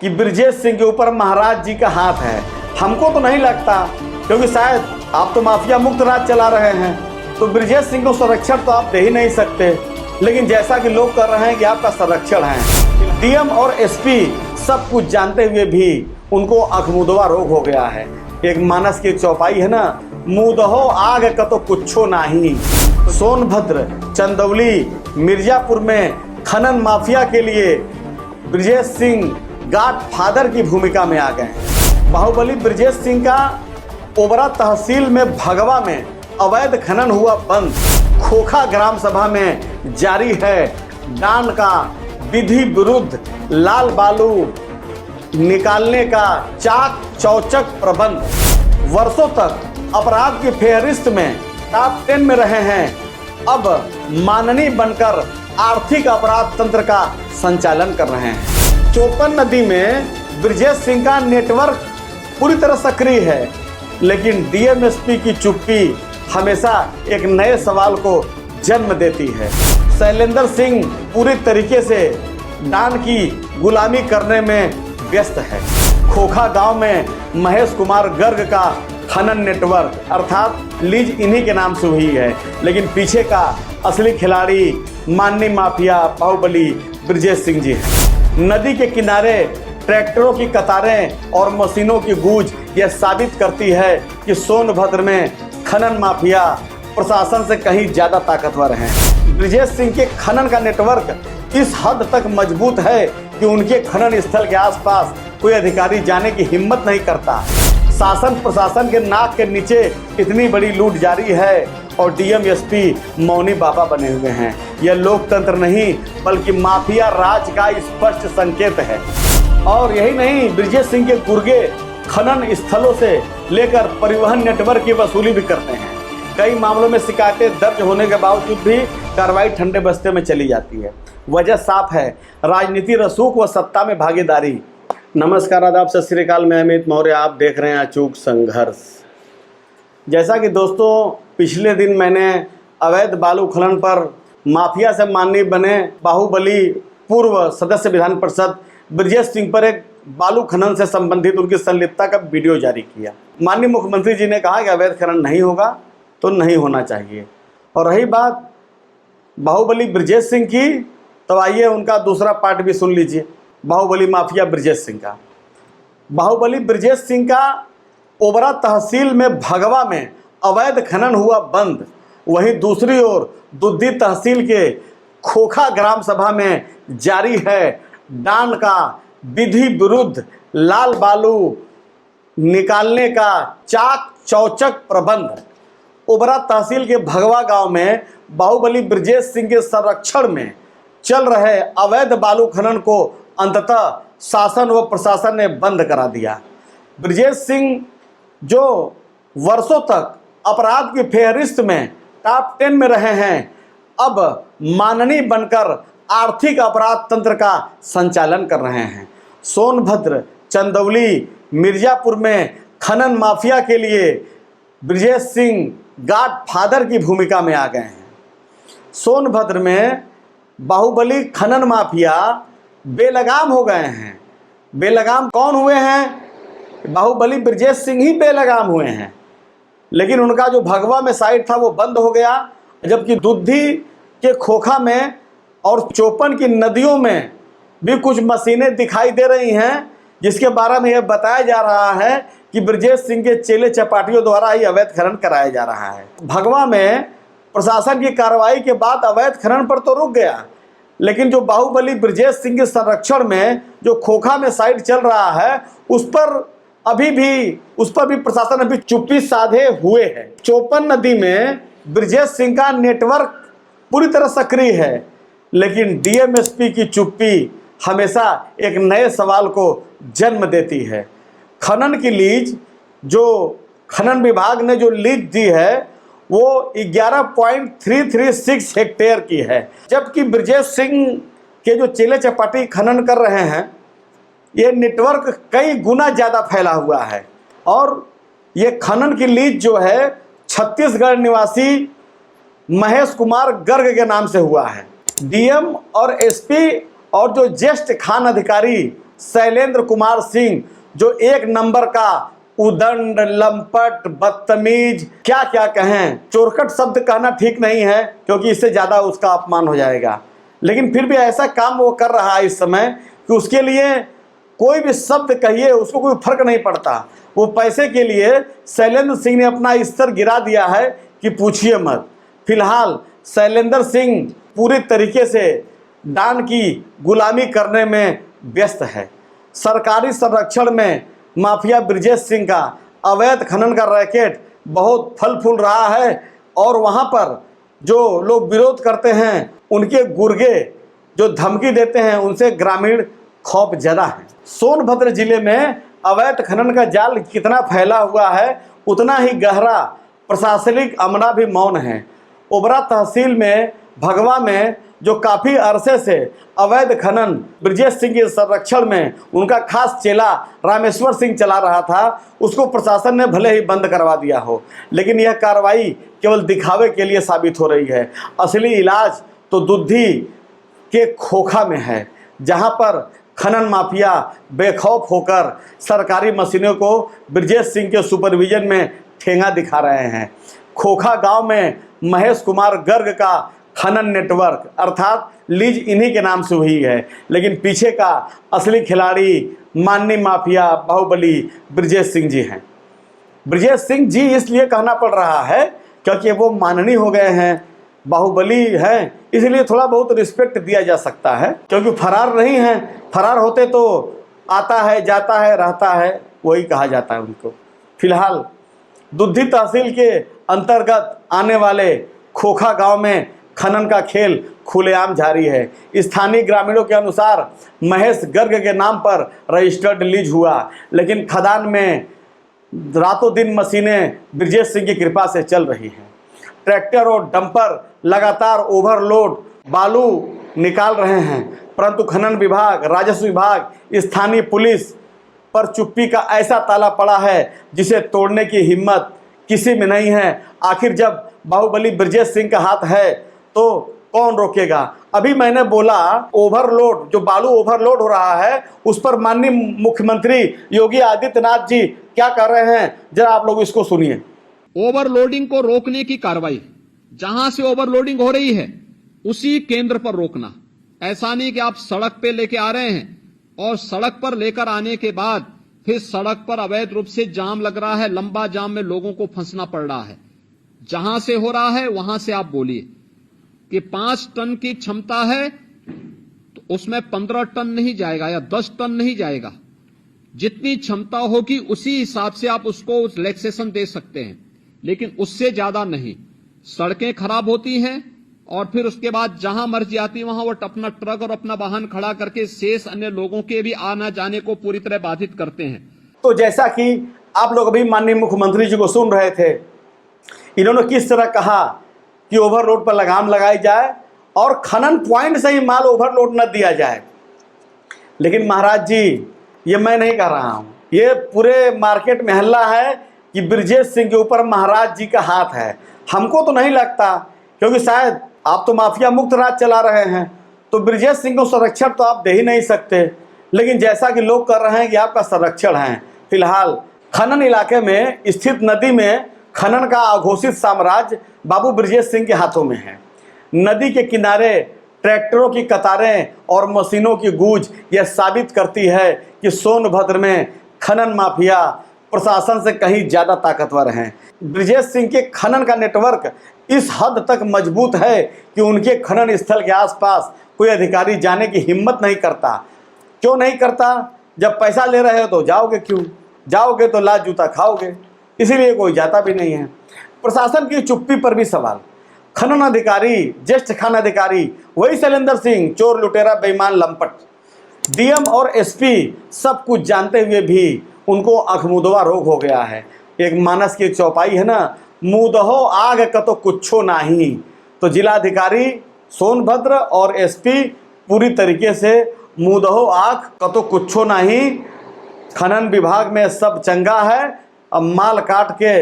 कि ब्रजेश सिंह के ऊपर महाराज जी का हाथ है। हमको तो नहीं लगता, क्योंकि शायद आप तो माफिया मुक्त राज चला रहे हैं, तो ब्रजेश सिंह को संरक्षण तो आप दे ही नहीं सकते। लेकिन जैसा कि लोग कर रहे हैं कि आपका संरक्षण है, डीएम और एसपी सब कुछ जानते हुए भी उनको अखमुदवा रोग हो गया है। एक मानस की चौपाई है ना, मुदहो आग का तो कुछो नहीं। सोनभद्र, चंदौली, मिर्जापुर में खनन माफिया के लिए ब्रजेश सिंह गॉड फादर की भूमिका में आ गए। बाहुबली ब्रजेश सिंह का ओबरा तहसील में भगवा में अवैध खनन हुआ बंद। खोखा ग्राम सभा में जारी है डांड का विधि विरुद्ध लाल बालू निकालने का चाक चौचक प्रबंध। वर्षों तक अपराध की फेहरिस्त में टॉप 10 में रहे हैं, अब माननीय बनकर आर्थिक अपराध तंत्र का संचालन कर रहे हैं। चोपन नदी में ब्रजेश सिंह का नेटवर्क पूरी तरह सक्रिय है, लेकिन डीएमएसपी की चुप्पी हमेशा एक नए सवाल को जन्म देती है। शैलेंद्र सिंह पूरी तरीके से डांड की गुलामी करने में व्यस्त है। खोखा गांव में महेश कुमार गर्ग का खनन नेटवर्क अर्थात लीज इन्हीं के नाम से हुई है, लेकिन पीछे का असली खिलाड़ी माननीय माफिया बाहुबली ब्रजेश सिंह जी है। नदी के किनारे ट्रैक्टरों की कतारें और मशीनों की गूंज यह साबित करती है कि सोनभद्र में खनन माफिया प्रशासन से कहीं ज़्यादा ताकतवर हैं। ब्रजेश सिंह के खनन का नेटवर्क इस हद तक मजबूत है कि उनके खनन स्थल के आसपास कोई अधिकारी जाने की हिम्मत नहीं करता। शासन प्रशासन के नाक के नीचे इतनी बड़ी लूट जारी है और डीएम एसपी मौनी बाबा बने हुए हैं। यह लोकतंत्र नहीं बल्कि माफिया राज का स्पष्ट संकेत है। और यही नहीं, ब्रजेश सिंह के गुर्गे खनन स्थलों से लेकर परिवहन नेटवर्क की वसूली भी करते हैं। कई मामलों में शिकायतें दर्ज होने के बावजूद भी कार्रवाई ठंडे बस्ते में चली जाती है। वजह साफ है, राजनीति रसूख व सत्ता में भागीदारी। नमस्कार, आदाब, सत श्री अकाल। मैं अमित मौर्य, आप देख रहे हैं अचूक संघर्ष। जैसा कि दोस्तों पिछले दिन मैंने अवैध बालू खनन पर माफिया से माननीय बने बाहुबली पूर्व सदस्य विधान परिषद ब्रजेश सिंह पर एक बालू खनन से संबंधित उनकी संलिप्तता का वीडियो जारी किया। माननीय मुख्यमंत्री जी ने कहा कि अवैध खनन नहीं होगा तो नहीं होना चाहिए। और रही बात बाहुबली ब्रजेश सिंह की, तो आइए उनका दूसरा पार्ट भी सुन लीजिए। बाहुबली माफिया ब्रजेश सिंह का। बाहुबली ब्रजेश सिंह का ओबरा तहसील में भगवा में अवैध खनन हुआ बंद। वहीं दूसरी ओर दुद्दी तहसील के खोखा ग्राम सभा में जारी है डांड का विधि विरुद्ध लाल बालू निकालने का चाक चौचक प्रबंध। ओबरा तहसील के भगवा गांव में बाहुबली ब्रजेश सिंह के संरक्षण में चल रहे अवैध बालू खनन को अंततः शासन व प्रशासन ने बंद करा दिया। ब्रजेश सिंह जो वर्षों तक अपराध की फेहरिस्त में टॉप 10 में रहे हैं, अब माननीय बनकर आर्थिक अपराध तंत्र का संचालन कर रहे हैं। सोनभद्र, चंदौली, मिर्जापुर में खनन माफिया के लिए ब्रजेश सिंह गॉड फादर की भूमिका में आ गए हैं। सोनभद्र में बाहुबली खनन माफिया बेलगाम हो गए हैं। बेलगाम कौन हुए हैं? बाहुबली ब्रजेश सिंह ही बेलगाम हुए हैं, लेकिन उनका जो भगवा में साइट था वो बंद हो गया। जबकि दुद्धी के खोखा में और चोपन की नदियों में भी कुछ मशीनें दिखाई दे रही हैं, जिसके बारे में यह बताया जा रहा है कि ब्रजेश सिंह के चेले चपाटियों द्वारा ही अवैध खनन कराया जा रहा है। भगवा में प्रशासन की कार्रवाई के बाद अवैध खनन पर तो रुक गया, लेकिन जो बाहुबली ब्रजेश सिंह के संरक्षण में जो खोखा में साइट चल रहा है, उस पर भी प्रशासन अभी चुप्पी साधे हुए है। चोपन नदी में ब्रजेश सिंह का नेटवर्क पूरी तरह सक्रिय है, लेकिन डीएमएसपी की चुप्पी हमेशा एक नए सवाल को जन्म देती है। खनन की लीज जो खनन विभाग ने जो लीज दी है वो 11.336 हेक्टेयर की है, जबकि ब्रजेश सिंह के जो चेले चपाटी खनन कर रहे हैं, ये नेटवर्क कई गुना ज़्यादा फैला हुआ है। और ये खनन की लीज जो है छत्तीसगढ़ निवासी महेश कुमार गर्ग के नाम से हुआ है। डीएम और एसपी और जो ज्येष्ठ खान अधिकारी शैलेंद्र कुमार सिंह, जो एक नंबर का उदंड, लंपट, बदतमीज, क्या क्या कहें, चोरकट शब्द कहना ठीक नहीं है क्योंकि इससे ज्यादा उसका अपमान हो जाएगा, लेकिन फिर भी ऐसा काम वो कर रहा है इस समय कि उसके लिए कोई भी शब्द कहिए उसको कोई फर्क नहीं पड़ता। वो पैसे के लिए शैलेंद्र सिंह ने अपना स्तर गिरा दिया है कि पूछिए मत। फिलहाल शैलेंद्र सिंह पूरी तरीके से डॉन की गुलामी करने में व्यस्त है। सरकारी संरक्षण में माफिया ब्रिजेश सिंह का अवैध खनन का रैकेट बहुत फल फूल रहा है और वहाँ पर जो लोग विरोध करते हैं उनके गुर्गे जो धमकी देते हैं उनसे ग्रामीण खौफ ज़्यादा है। सोनभद्र जिले में अवैध खनन का जाल कितना फैला हुआ है उतना ही गहरा प्रशासनिक अमला भी मौन है। ओबरा तहसील में भगवा में जो काफ़ी अरसे से अवैध खनन ब्रिजेश सिंह के संरक्षण में उनका खास चेला रामेश्वर सिंह चला रहा था, उसको प्रशासन ने भले ही बंद करवा दिया हो, लेकिन यह कार्रवाई केवल दिखावे के लिए साबित हो रही है। असली इलाज तो दुद्धि के खोखा में है, जहां पर खनन माफिया बेखौफ होकर सरकारी मशीनों को ब्रिजेश सिंह के सुपरविजन में ठेंगा दिखा रहे हैं। खोखा गांव में महेश कुमार गर्ग का खनन नेटवर्क अर्थात लीज इन्हीं के नाम से हुई है, लेकिन पीछे का असली खिलाड़ी माननी माफिया बाहुबली ब्रिजेश सिंह जी हैं। ब्रिजेश सिंह जी इसलिए कहना पड़ रहा है क्योंकि वो माननी हो गए हैं, बाहुबली हैं, इसलिए थोड़ा बहुत रिस्पेक्ट दिया जा सकता है, क्योंकि फरार नहीं हैं। फरार होते तो आता है जाता है रहता है वही कहा जाता है उनको। फिलहाल दुद्धि तहसील के अंतर्गत आने वाले खोखा गांव में खनन का खेल खुलेआम जारी है। स्थानीय ग्रामीणों के अनुसार महेश गर्ग के नाम पर रजिस्टर्ड लीज हुआ, लेकिन खदान में रातों दिन मशीनें ब्रिजेश सिंह की कृपा से चल रही हैं। ट्रैक्टर और डंपर लगातार ओवरलोड बालू निकाल रहे हैं, परंतु खनन विभाग, राजस्व विभाग, स्थानीय पुलिस पर चुप्पी का ऐसा ताला पड़ा है जिसे तोड़ने की हिम्मत किसी में नहीं है। आखिर जब बाहुबली ब्रिजेश सिंह का हाथ है तो कौन रोकेगा। अभी मैंने बोला ओवरलोड, जो बालू ओवरलोड हो रहा है उस पर माननीय मुख्यमंत्री योगी आदित्यनाथ जी क्या कर रहे हैं, जरा आप लोग इसको सुनिए। ओवरलोडिंग को रोकने की कार्रवाई, जहां से ओवरलोडिंग हो रही है उसी केंद्र पर रोकना। ऐसा नहीं कि आप सड़क पे लेके आ रहे हैं और सड़क पर लेकर आने के बाद फिर सड़क पर अवैध रूप से जाम लग रहा है, लंबा जाम में लोगों को फंसना पड़ रहा है। जहां से हो रहा है वहां से आप बोलिए कि 5 टन की क्षमता है तो उसमें 15 टन नहीं जाएगा या 10 टन नहीं जाएगा। जितनी क्षमता होगी उसी हिसाब से आप उसको रिलैक्सेशन दे सकते हैं, लेकिन उससे ज्यादा नहीं। सड़कें खराब होती हैं और फिर उसके बाद जहां मर्जी आती वहां वो अपना ट्रक और अपना वाहन खड़ा करके शेष अन्य लोगों के भी आना जाने को पूरी तरह बाधित करते हैं। तो जैसा कि आप लोग अभी माननीय मुख्यमंत्री जी को सुन रहे थे, इन्होंने किस तरह कहा कि ओवरलोड पर लगाम लगाई जाए और खनन पॉइंट से ही माल ओवरलोड न दिया जाए। लेकिन महाराज जी, ये मैं नहीं कह रहा हूं, ये पूरे मार्केट में हल्ला है कि ब्रिजेश सिंह के ऊपर महाराज जी का हाथ है। हमको तो नहीं लगता, क्योंकि शायद आप तो माफिया मुक्त राज चला रहे हैं, तो ब्रिजेश सिंह को संरक्षण तो आप दे ही नहीं सकते, लेकिन जैसा कि लोग कर रहे हैं कि आपका संरक्षण है। फिलहाल खनन इलाके में स्थित नदी में खनन का अघोषित साम्राज्य बाबू ब्रिजेश सिंह के हाथों में है। नदी के किनारे ट्रैक्टरों की कतारें और मशीनों की गूंज यह साबित करती है कि सोनभद्र में खनन माफिया प्रशासन से कहीं ज़्यादा ताकतवर हैं। ब्रिजेश सिंह के खनन का नेटवर्क इस हद तक मजबूत है कि उनके खनन स्थल के आसपास कोई अधिकारी जाने की हिम्मत नहीं करता। क्यों नहीं करता? जब पैसा ले रहे हो तो जाओगे क्यों? जाओगे तो लात जूता खाओगे, इसीलिए कोई जाता भी नहीं है। प्रशासन की चुप्पी पर भी सवाल। खनन अधिकारी, ज्येष्ठ खान अधिकारी वही शैलेंद्र सिंह, चोर लुटेरा बेईमान लंपट। डीएम और एसपी सब कुछ जानते हुए भी उनको अखमुदवा रोग हो गया है। एक मानस की एक चौपाई है ना, मुदहो आग का तो कुछो नहीं। तो जिलाधिकारी सोनभद्र और एसपी पूरी तरीके से मुदहो आग का तो कुछो नहीं। खनन विभाग में सब चंगा है, अब माल काट के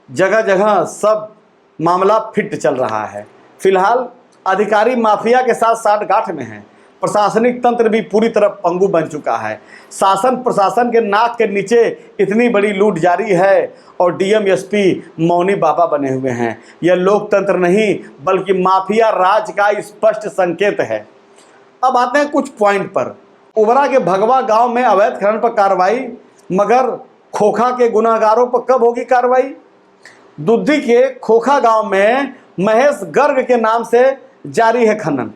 जगह जगह सब मामला फिट चल रहा है। फिलहाल अधिकारी माफिया के साथ साठगांठ में हैं। प्रशासनिक तंत्र भी पूरी तरह पंगु बन चुका है। शासन प्रशासन के नाक के नीचे इतनी बड़ी लूट जारी है और डीएम एसपी मौनी बाबा बने हुए हैं। यह लोकतंत्र नहीं बल्कि माफिया राज का स्पष्ट संकेत है। अब आते हैं कुछ पॉइंट पर। उबरा के भगवा गांव में अवैध खनन पर कार्रवाई, मगर खोखा के गुनाहगारों पर कब होगी कार्रवाई? दुद्धी के खोखा गांव में महेश गर्ग के नाम से जारी है खनन।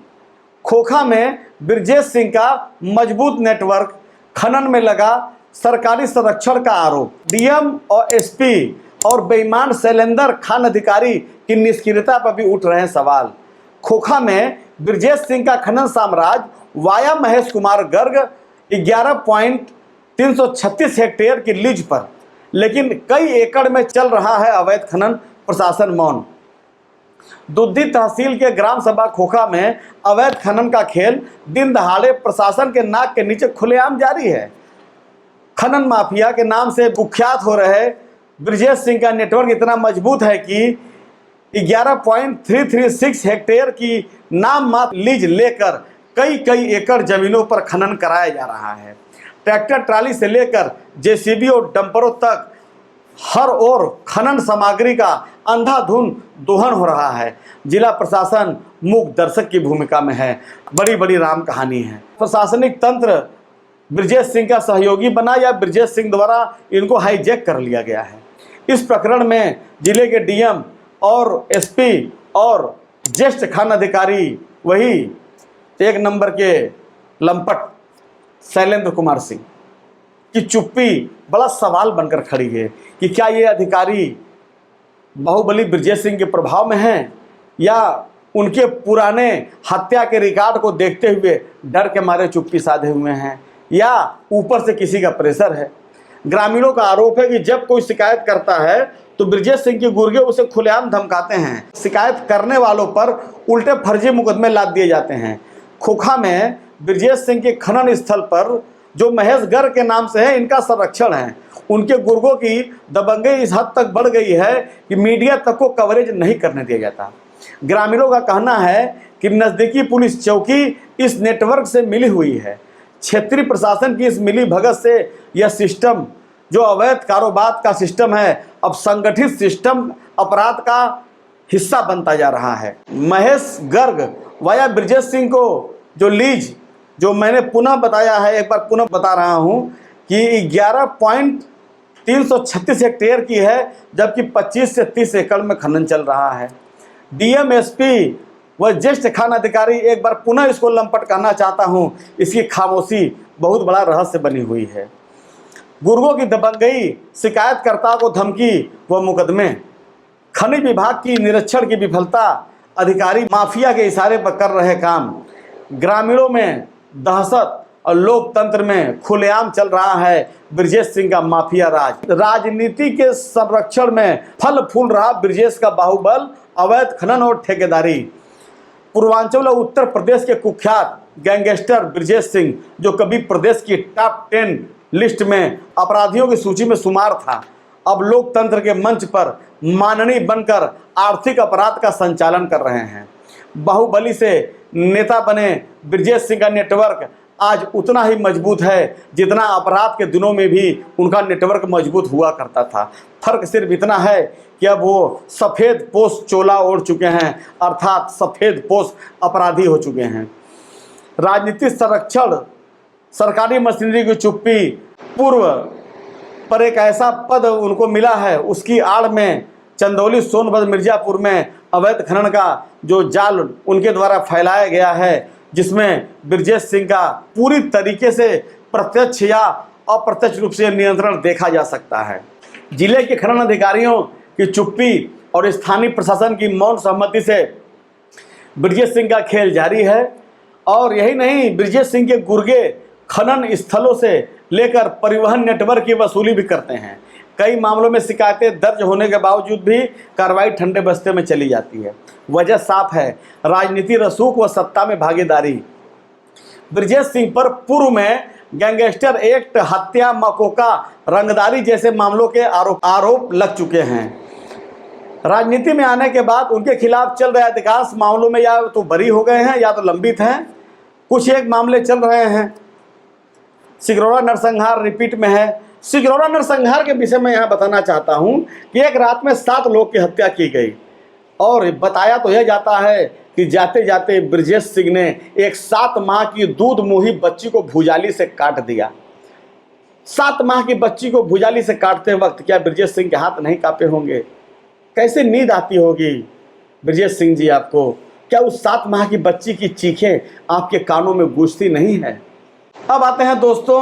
खोखा में ब्रजेश सिंह का मजबूत नेटवर्क, खनन में लगा सरकारी संरक्षण का आरोप। डीएम और एसपी और बेईमान शैलेंद्र खान अधिकारी की निष्क्रियता पर भी उठ रहे हैं सवाल। खोखा में ब्रजेश सिंह का खनन साम्राज्य वाया महेश कुमार गर्ग 11.336 हेक्टेयर की लीज पर, लेकिन कई एकड़ में चल रहा है अवैध खनन, प्रशासन मौन। दुद्धी तहसील के ग्राम सभा खोखा में अवैध खनन का खेल दिन दहाड़े प्रशासन के नाक के नीचे खुलेआम जारी है। खनन माफिया के नाम से कुख्यात हो रहे ब्रजेश सिंह का नेटवर्क इतना मजबूत है कि 11.336 हेक्टेयर की नाम मात्र लीज लेकर कई एकड़ जमीनों पर खनन कराया जा रहा है। ट्रैक्टर ट्राली से लेकर जेसीबी और डंपरों तक हर ओर खनन सामग्री का अंधाधुंध दोहन हो रहा है। जिला प्रशासन मूक दर्शक की भूमिका में है। बड़ी बड़ी राम कहानी है। प्रशासनिक तंत्र ब्रजेश सिंह का सहयोगी बना या ब्रजेश सिंह द्वारा इनको हाईजैक कर लिया गया है। इस प्रकरण में जिले के डीएम और एसपी और ज्येष्ठ खान अधिकारी वही एक नंबर के लंपट शैलेंद्र कुमार सिंह की चुप्पी बड़ा सवाल बनकर खड़ी है कि क्या ये अधिकारी बाहुबली ब्रजेश सिंह के प्रभाव में हैं या उनके पुराने हत्या के रिकॉर्ड को देखते हुए डर के मारे चुप्पी साधे हुए हैं या ऊपर से किसी का प्रेशर है। ग्रामीणों का आरोप है कि जब कोई शिकायत करता है तो ब्रजेश सिंह के गुर्गे उसे खुलेआम धमकाते हैं। शिकायत करने वालों पर उल्टे फर्जी मुकदमे लाद दिए जाते हैं। खोखा में ब्रजेश सिंह के खनन स्थल पर जो महेश गर्ग के नाम से है, इनका संरक्षण है। उनके गुर्गों की दबंगई इस हद तक बढ़ गई है कि मीडिया तक को कवरेज नहीं करने दिया जाता। ग्रामीणों का कहना है कि नज़दीकी पुलिस चौकी इस नेटवर्क से मिली हुई है। क्षेत्रीय प्रशासन की इस मिली भगत से यह सिस्टम जो अवैध कारोबार का सिस्टम है, अब संगठित सिस्टम अपराध का हिस्सा बनता जा रहा है। महेश गर्ग वाया ब्रजेश सिंह को जो लीज, जो मैंने पुनः बताया है, एक बार पुनः बता रहा हूं कि 11.336 हेक्टेयर की है, जबकि 25 से 30 एकड़ में खनन चल रहा है। डीएम एसपी व ज्येष्ठ खान अधिकारी, एक बार पुनः इसको लंपट करना चाहता हूं, इसकी खामोशी बहुत बड़ा रहस्य बनी हुई है। गुर्गों की दबंगई, शिकायतकर्ता को धमकी व मुकदमे, खनिज विभाग की निरीक्षण की विफलता, अधिकारी माफिया के इशारे पर कर रहे काम, ग्रामीणों में दहशत और लोकतंत्र में खुलेआम चल रहा है ब्रजेश सिंह का माफिया राज। राजनीति के संरक्षण में फल फूल रहा ब्रजेश का बाहुबल, अवैध खनन और ठेकेदारी। पूर्वांचल और उत्तर प्रदेश के कुख्यात गैंगस्टर ब्रजेश सिंह, जो कभी प्रदेश की टॉप 10 लिस्ट में अपराधियों की सूची में शुमार था, अब लोकतंत्र के मंच पर माननीय बनकर आर्थिक अपराध का संचालन कर रहे हैं। बाहुबली से नेता बने ब्रजेश सिंह का नेटवर्क आज उतना ही मजबूत है जितना अपराध के दिनों में भी उनका नेटवर्क मजबूत हुआ करता था। फर्क सिर्फ इतना है कि अब वो सफ़ेद पोश चोला ओढ़ चुके हैं, अर्थात सफ़ेद पोश अपराधी हो चुके हैं। राजनीतिक संरक्षण, सरकारी मशीनरी की चुप्पी, पूर्व पर एक ऐसा पद उनको मिला है, उसकी आड़ में चंदौली, सोनभद्र, मिर्जापुर में अवैध खनन का जो जाल उनके द्वारा फैलाया गया है, जिसमें ब्रजेश सिंह का पूरी तरीके से प्रत्यक्ष या अप्रत्यक्ष रूप से नियंत्रण देखा जा सकता है। जिले के खनन अधिकारियों की चुप्पी और स्थानीय प्रशासन की मौन सहमति से ब्रजेश सिंह का खेल जारी है। और यही नहीं, ब्रजेश सिंह के गुर्गे खनन स्थलों से लेकर परिवहन नेटवर्क की वसूली भी करते हैं। कई मामलों में शिकायतें दर्ज होने के बावजूद भी कार्रवाई ठंडे बस्ते में चली जाती है। वजह साफ है, राजनीति रसूख व सत्ता में भागीदारी। ब्रजेश सिंह पर पूर्व में गैंगस्टर एक्ट, हत्या, मकोका, रंगदारी जैसे मामलों के आरोप लग चुके हैं। राजनीति में आने के बाद उनके खिलाफ चल रहे अधिकांश मामलों में या तो बरी हो गए हैं या तो लंबित हैं। कुछ एक मामले चल रहे हैं। सिगरौरा नरसंहार रिपीट में है। सिगरौरा नरसंहार के विषय में यहाँ बताना चाहता हूँ कि एक रात में 7 लोग की हत्या की गई और बताया तो यह जाता है कि जाते जाते ब्रजेश सिंह ने एक 7 माह की दूध मुही बच्ची को भुजाली से काट दिया। 7 माह की बच्ची को भुजाली से काटते वक्त क्या ब्रजेश सिंह के हाथ नहीं कांपे होंगे? कैसे नींद आती होगी ब्रजेश सिंह जी आपको? क्या उस 7 माह की बच्ची की चीखें आपके कानों में गूंजती नहीं है? अब आते हैं दोस्तों,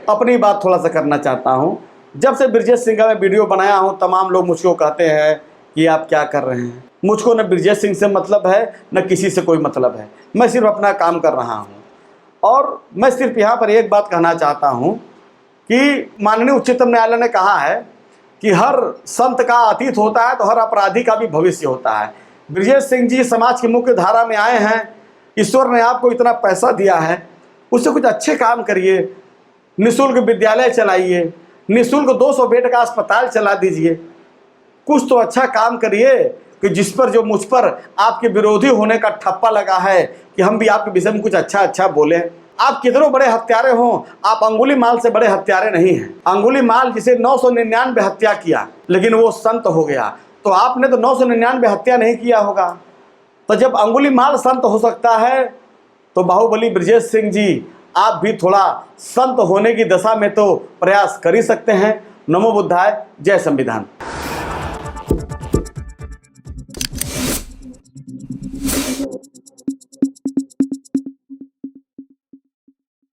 अपनी बात थोड़ा सा करना चाहता हूं। जब से ब्रजेश सिंह का मैं वीडियो बनाया हूं, तमाम लोग मुझको कहते हैं कि आप क्या कर रहे हैं। मुझको न ब्रजेश सिंह से मतलब है, न किसी से कोई मतलब है। मैं सिर्फ अपना काम कर रहा हूं और मैं सिर्फ यहाँ पर एक बात कहना चाहता हूं कि माननीय उच्चतम न्यायालय ने कहा है कि हर संत का अतीत होता है तो हर अपराधी का भी भविष्य होता है। ब्रजेश सिंह जी समाज की मुख्य धारा में आए हैं, ईश्वर ने आपको इतना पैसा दिया है, उससे कुछ अच्छे काम करिए। निःशुल्क विद्यालय चलाइए, निःशुल्क 200 बेड का अस्पताल चला दीजिए। कुछ तो अच्छा काम करिए कि जिस पर जो मुझ पर आपके विरोधी होने का ठप्पा लगा है कि हम भी आपके विषय में कुछ अच्छा बोलें। आप कितनों बड़े हत्यारे हों, आप अंगुलीमाल से बड़े हत्यारे नहीं हैं। अंगुलीमाल जिसे 999 हत्या किया लेकिन वो संत हो गया, तो आपने तो 999 हत्या नहीं किया होगा। तो जब अंगुलीमाल संत हो सकता है तो बाहुबली ब्रजेश सिंह जी आप भी थोड़ा संत होने की दशा में तो प्रयास कर ही सकते हैं। नमो बुद्धाय, जय संविधान।